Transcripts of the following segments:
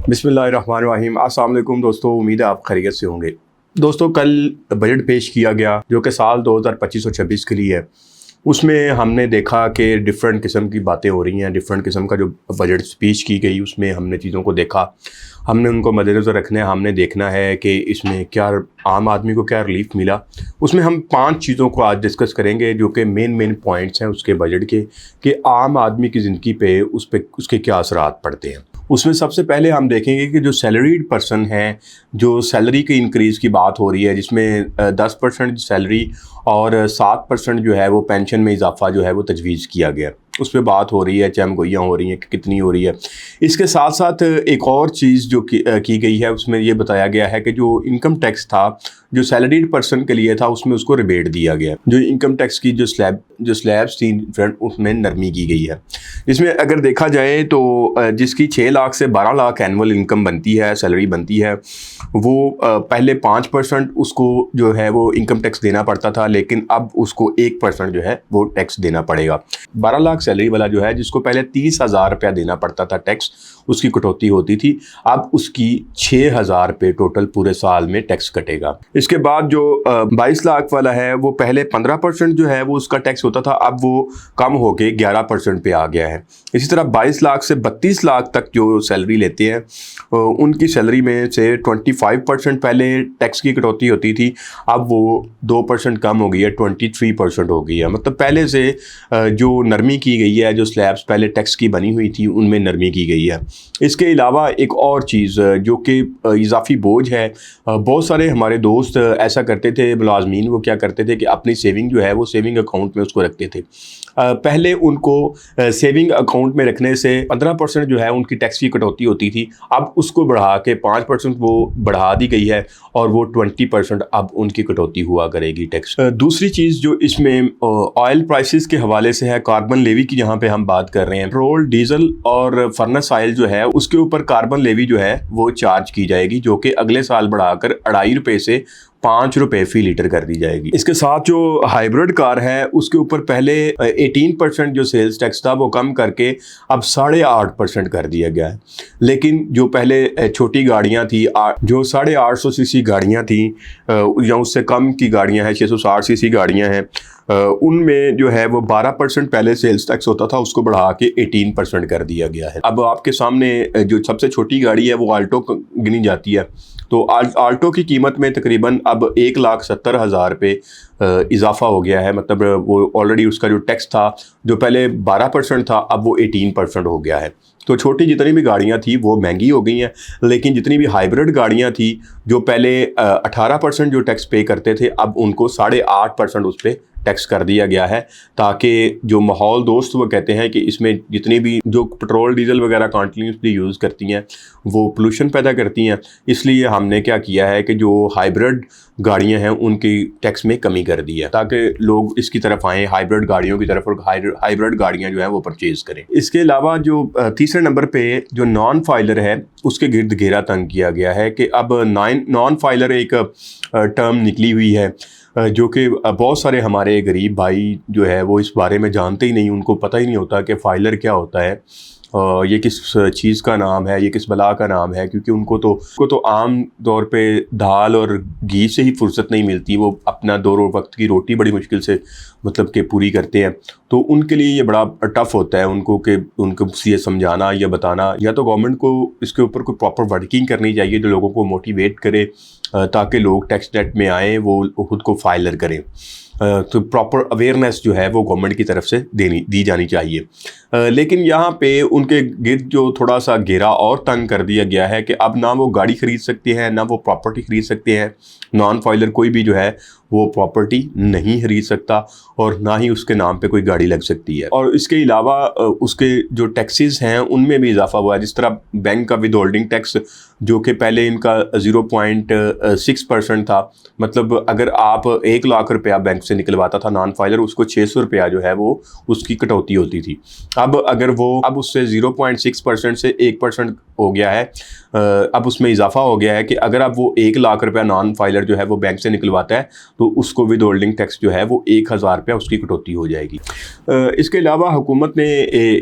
बिस्मिल्लाहिर्रहमानिर्रहीम। अस्सलाम वालेकुम दोस्तों, उम्मीद है आप खैरियत से होंगे। दोस्तों, कल बजट पेश किया गया जो कि साल 2025 और 26 के लिए है। उसमें हमने देखा कि डिफरेंट किस्म की बातें हो रही हैं, डिफरेंट किस्म का जो बजट स्पीच की गई उसमें हमने चीज़ों को देखा, हमने उनको मद्देनज़र रखना है, हमने देखना है कि इसमें क्या आम आदमी को क्या रिलीफ मिला। उसमें हम 5 चीज़ों को आज डिस्कस करेंगे जो कि मेन पॉइंट्स हैं उसके बजट के, कि आम आदमी की ज़िंदगी पे उसके क्या असरात पड़ते हैं। उसमें सबसे पहले हम देखेंगे कि जो सैलरीड पर्सन है, जो सैलरी के इंक्रीज़ की बात हो रही है, जिसमें 10% सैलरी और 7% जो है वो पेंशन में इजाफा जो है वो तजवीज़ किया गया, उस पर बात हो रही है, चमगोइयाँ हो रही हैं कि कितनी हो रही है। इसके साथ साथ एक और चीज़ जो की गई है, उसमें ये बताया गया है कि जो इनकम टैक्स था जो सैलरीड पर्सन के लिए था उसमें उसको रिबेट दिया गया। जो इनकम टैक्स की जो स्लैब्स थी फ्रंट, उसमें नरमी की गई है। इसमें अगर देखा जाए तो जिसकी 6 लाख से 12 लाख एनुअल इनकम बनती है, सैलरी बनती है, वो पहले 5% उसको जो है वो इनकम टैक्स देना पड़ता था, लेकिन अब उसको 1% जो है वो टैक्स देना पड़ेगा। 12 लाख सैलरी वाला जो है, जिसको पहले 30,000 रुपया देना पड़ता था टैक्स, उसकी कटौती होती थी, अब उसकी 6,000 रुपये टोटल पूरे साल में टैक्स कटेगा। इसके बाद जो 22 लाख वाला है, वो पहले 15% जो है वो उसका टैक्स होता था, अब वो कम होके 11% पे आ गया है। इसी तरह 22 लाख से 32 लाख तक जो सैलरी लेते हैं उनकी सैलरी में से 25% पहले टैक्स की कटौती होती थी, अब वो 2% कम हो गई है, 23% हो गई है। मतलब पहले से जो नरमी की गई है, जो स्लैब्स पहले टैक्स की बनी हुई थी उनमें नरमी की गई है। इसके अलावा एक और चीज़ जो कि इजाफी बोझ है, बहुत सारे हमारे दोस्त ऐसा करते थे, मुलाजमीन, वो क्या करते थे कि अपनी सेविंग जो है वो सेविंग अकाउंट में उसको रखते थे। पहले उनको सेविंग अकाउंट में रखने से 15% जो है उनकी टैक्स की कटौती होती थी, अब उसको बढ़ा के 5% वो बढ़ा दी गई है और वो 20% अब उनकी कटौती हुआ करेगी टैक्स। दूसरी चीज़ जो इसमें ऑयल प्राइसेस के हवाले से है, कार्बन लेवी की जहाँ पे हम बात कर रहे हैं, पेट्रोल, डीजल और फर्नेस ऑयल जो है उसके ऊपर कार्बन लेवी जो है वो चार्ज की जाएगी, जो कि अगले साल बढ़ाकर 2.5 रुपये से 5 रुपये फी लीटर कर दी जाएगी। इसके साथ जो हाइब्रिड कार है उसके ऊपर पहले 18% जो सेल्स टैक्स था वो कम करके अब 8.5% कर दिया गया है। लेकिन जो पहले छोटी गाड़ियां थी, जो 850 सीसी गाड़ियां थी या उससे कम की गाड़ियां हैं, 660 सीसी गाड़ियां हैं, उनमें जो है वो 12% पहले सेल्स टैक्स होता था, उसको बढ़ा के 18% कर दिया गया है। अब आपके सामने जो सबसे छोटी गाड़ी है वो आल्टो गिनी जाती है, तो आल्टो की कीमत में तकरीबन अब 1,70,000 रुपये इजाफा हो गया है। मतलब वो ऑलरेडी उसका जो टैक्स था जो पहले 12% था, अब वो 18% हो गया है। तो छोटी जितनी भी गाड़ियाँ थी वो महंगी हो गई हैं, लेकिन जितनी भी हाइब्रिड गाड़ियाँ थी जो पहले 18% जो टैक्स पे करते थे, अब उनको 8.5% उस पर टैक्स कर दिया गया है, ताकि जो माहौल दोस्त वो कहते हैं कि इसमें जितनी भी जो पेट्रोल डीजल वगैरह कंटिन्यूसली यूज़ करती हैं वो पोल्यूशन पैदा करती हैं। इसलिए हमने क्या किया है कि जो हाइब्रिड गाड़ियां हैं उनकी टैक्स में कमी कर दी है, ताकि लोग इसकी तरफ आएँ, हाइब्रिड गाड़ियों की तरफ, और हाइब्रिड गाड़ियां जो हैं वो परचेज़ करें। इसके अलावा जो तीसरे नंबर पे जो नॉन फाइलर है उसके गिर्द घेरा तंग किया गया है कि अब नॉन फाइलर एक टर्म निकली हुई है, जो कि बहुत सारे हमारे गरीब भाई जो है वो इस बारे में जानते ही नहीं, उनको पता ही नहीं होता कि फाइलर क्या होता है, ये किस चीज़ का नाम है, ये किस बला का नाम है, क्योंकि उनको तो आम तौर पे दाल और घी से ही फुर्सत नहीं मिलती, वो अपना 2 वक्त की रोटी बड़ी मुश्किल से मतलब कि पूरी करते हैं। तो उनके लिए ये बड़ा टफ होता है उनको कि उनको ये समझाना या बताना, या तो गवर्नमेंट को इसके ऊपर कोई प्रॉपर वर्किंग करनी चाहिए जो लोगों को मोटिवेट करे ताकि लोग टैक्स नेट में आएँ, वो खुद को फाइलर करें। तो प्रॉपर अवेयरनेस जो है वो गवर्नमेंट की तरफ से दी जानी चाहिए। लेकिन यहाँ पे उनके गिर्द जो थोड़ा सा घेरा और तंग कर दिया गया है कि अब ना वो गाड़ी खरीद सकते हैं, ना वो प्रॉपर्टी खरीद सकते हैं। नॉन फाइलर कोई भी जो है वो प्रॉपर्टी नहीं खरीद सकता और ना ही उसके नाम पे कोई गाड़ी लग सकती है। और इसके अलावा उसके जो टैक्सेस हैं उनमें भी इजाफा हुआ है, जिस तरह बैंक का विद होल्डिंग टैक्स जो कि पहले इनका 0.6% था, मतलब अगर आप 1 लाख रुपया बैंक से निकलवाता था नॉन फाइलर, उसको 600 रुपया जो है वो उसकी कटौती होती थी। अब उससे 0.6% से 1% हो गया है। अब उसमें इजाफा हो गया है कि अगर अब वो 1 लाख रुपया नॉन फाइलर जो है वो बैंक से निकलवाता है तो उसको विद होल्डिंग टैक्स जो है वो 1000 रुपया उसकी कटौती हो जाएगी। इसके अलावा हुकूमत ने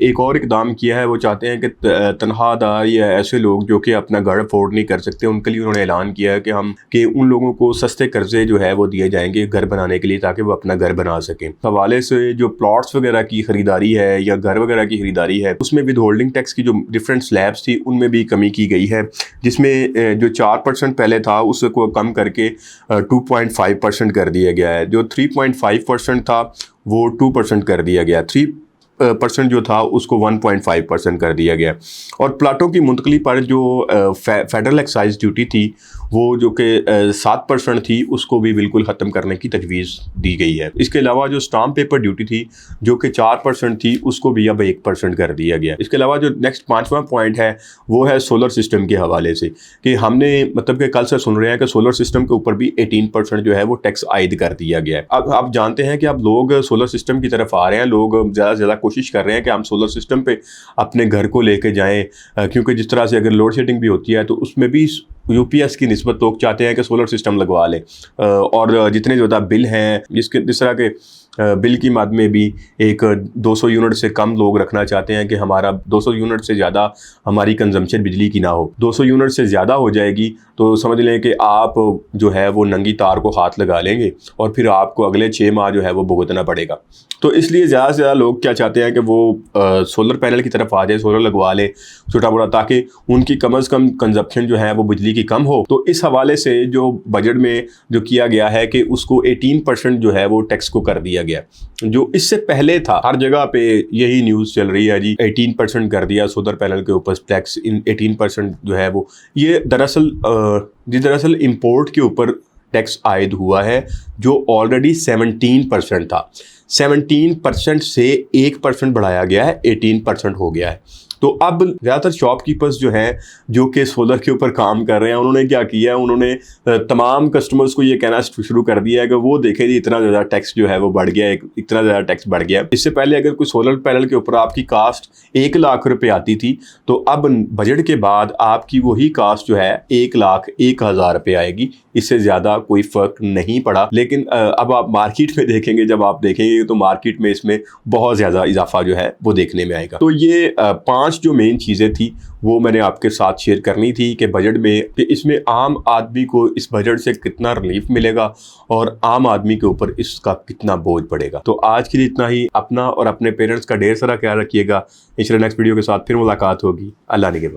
एक और इकदाम किया है। वो चाहते हैं कि तनख्वाहदार या ऐसे लोग जो कि अपना घर अफोर्ड नहीं कर सकते, उनके लिए उन्होंने ऐलान किया है कि उन लोगों को सस्ते कर्जे जो है वो दिए जाएंगे घर बनाने के लिए, ताकि वो अपना घर बना सकें। हवाले से जो प्लॉट्स वगैरह की खरीदारी है या घर वगैरह की खरीदारी है, उसमें विद होल्डिंग टैक्स की जो डिफरेंट स्लैब्स थी उनमें भी कमी की गई है, जिसमें जो 4% पहले था उसको कम करके 2.5% कर दिया गया है। जो 3.5% था वो 2% कर दिया गया, 3% जो था उसको 1.5% कर दिया गया। और प्लाटों की मुंतकली पर जो फेडरल एक्साइज ड्यूटी थी वो जो कि 7% थी, उसको भी बिल्कुल ख़त्म करने की तजवीज़ दी गई है। इसके अलावा जो स्टाम्प पेपर ड्यूटी थी जो कि 4% थी, उसको भी अब 1% कर दिया गया। इसके अलावा जो नेक्स्ट 5वां पॉइंट है वो है सोलर सिस्टम के हवाले से, कि हमने मतलब कि कल से सुन रहे हैं कि सोलर सिस्टम के ऊपर भी 18% जो है वो टैक्स आयद कर दिया गया है। अब आप जानते हैं कि अब लोग सोलर सिस्टम की तरफ आ रहे हैं, लोग ज़्यादा से ज़्यादा कोशिश कर रहे हैं कि हम सोलर सिस्टम पे अपने घर को लेके जाएं, क्योंकि जिस तरह से अगर लोड शेडिंग भी होती है तो उसमें भी यूपीएस की निस्बत लोग चाहते हैं कि सोलर सिस्टम लगवा लें। और जितने ज़्यादा बिल हैं, जिस तरह के बिल की मद में भी एक 200 यूनिट से कम लोग रखना चाहते हैं कि हमारा 200 यूनिट से ज़्यादा हमारी कंजम्पशन बिजली की ना हो। 200 यूनिट से ज़्यादा हो जाएगी तो समझ लें कि आप जो है वो नंगी तार को हाथ लगा लेंगे और फिर आपको अगले 6 माह जो है वो भुगतना पड़ेगा। तो इसलिए ज़्यादा से ज़्यादा लोग क्या चाहते हैं कि वो सोलर पैनल की तरफ आ जाए, सोलर लगवा लें छोटा मोटा, ताकि उनकी कम अज़ कम कंजप्शन जो है वो बिजली की कम हो। तो इस हवाले से जो बजट में जो किया गया है कि उसको 18% जो है वो टैक्स को कर दिया गया। जो इससे पहले था हर जगह पे यही न्यूज़ चल रही है जी, 18% कर दिया सोलर पैनल के ऊपर टैक्स। 18% जो है वो ये दरअसल इंपोर्ट के ऊपर टैक्स आयद हुआ है जो ऑलरेडी 17% था। 17% से 1% बढ़ाया गया है, 18% हो गया है। तो अब ज़्यादातर शॉपकीपर्स जो हैं जो कि सोलर के ऊपर काम कर रहे हैं, उन्होंने क्या किया है, उन्होंने तमाम कस्टमर्स को ये कहना शुरू कर दिया है कि वो देखें जी इतना ज़्यादा टैक्स जो है वो बढ़ गया है, इतना ज़्यादा टैक्स बढ़ गया है। इससे पहले अगर कोई सोलर पैनल के ऊपर आपकी कास्ट 1 लाख रुपए आती थी, तो अब बजट के बाद आपकी वही कास्ट जो है 1,01,000 रुपये आएगी। इससे ज़्यादा कोई फ़र्क नहीं पड़ा। लेकिन अब आप मार्केट में देखेंगे, जब आप देखेंगे तो मार्केट में इसमें बहुत ज़्यादा इजाफा जो है वो देखने में आएगा। तो ये 5 जो मेन चीज़ें थी वो मैंने आपके साथ शेयर करनी थी कि बजट में, कि इसमें आम आदमी को इस बजट से कितना रिलीफ मिलेगा और आम आदमी के ऊपर इसका कितना बोझ पड़ेगा। तो आज के लिए इतना ही। अपना और अपने पेरेंट्स का ढेर सारा ख्याल रखिएगा। इंशाल्लाह नेक्स्ट वीडियो के साथ फिर मुलाकात होगी। अल्लाह निगहबान।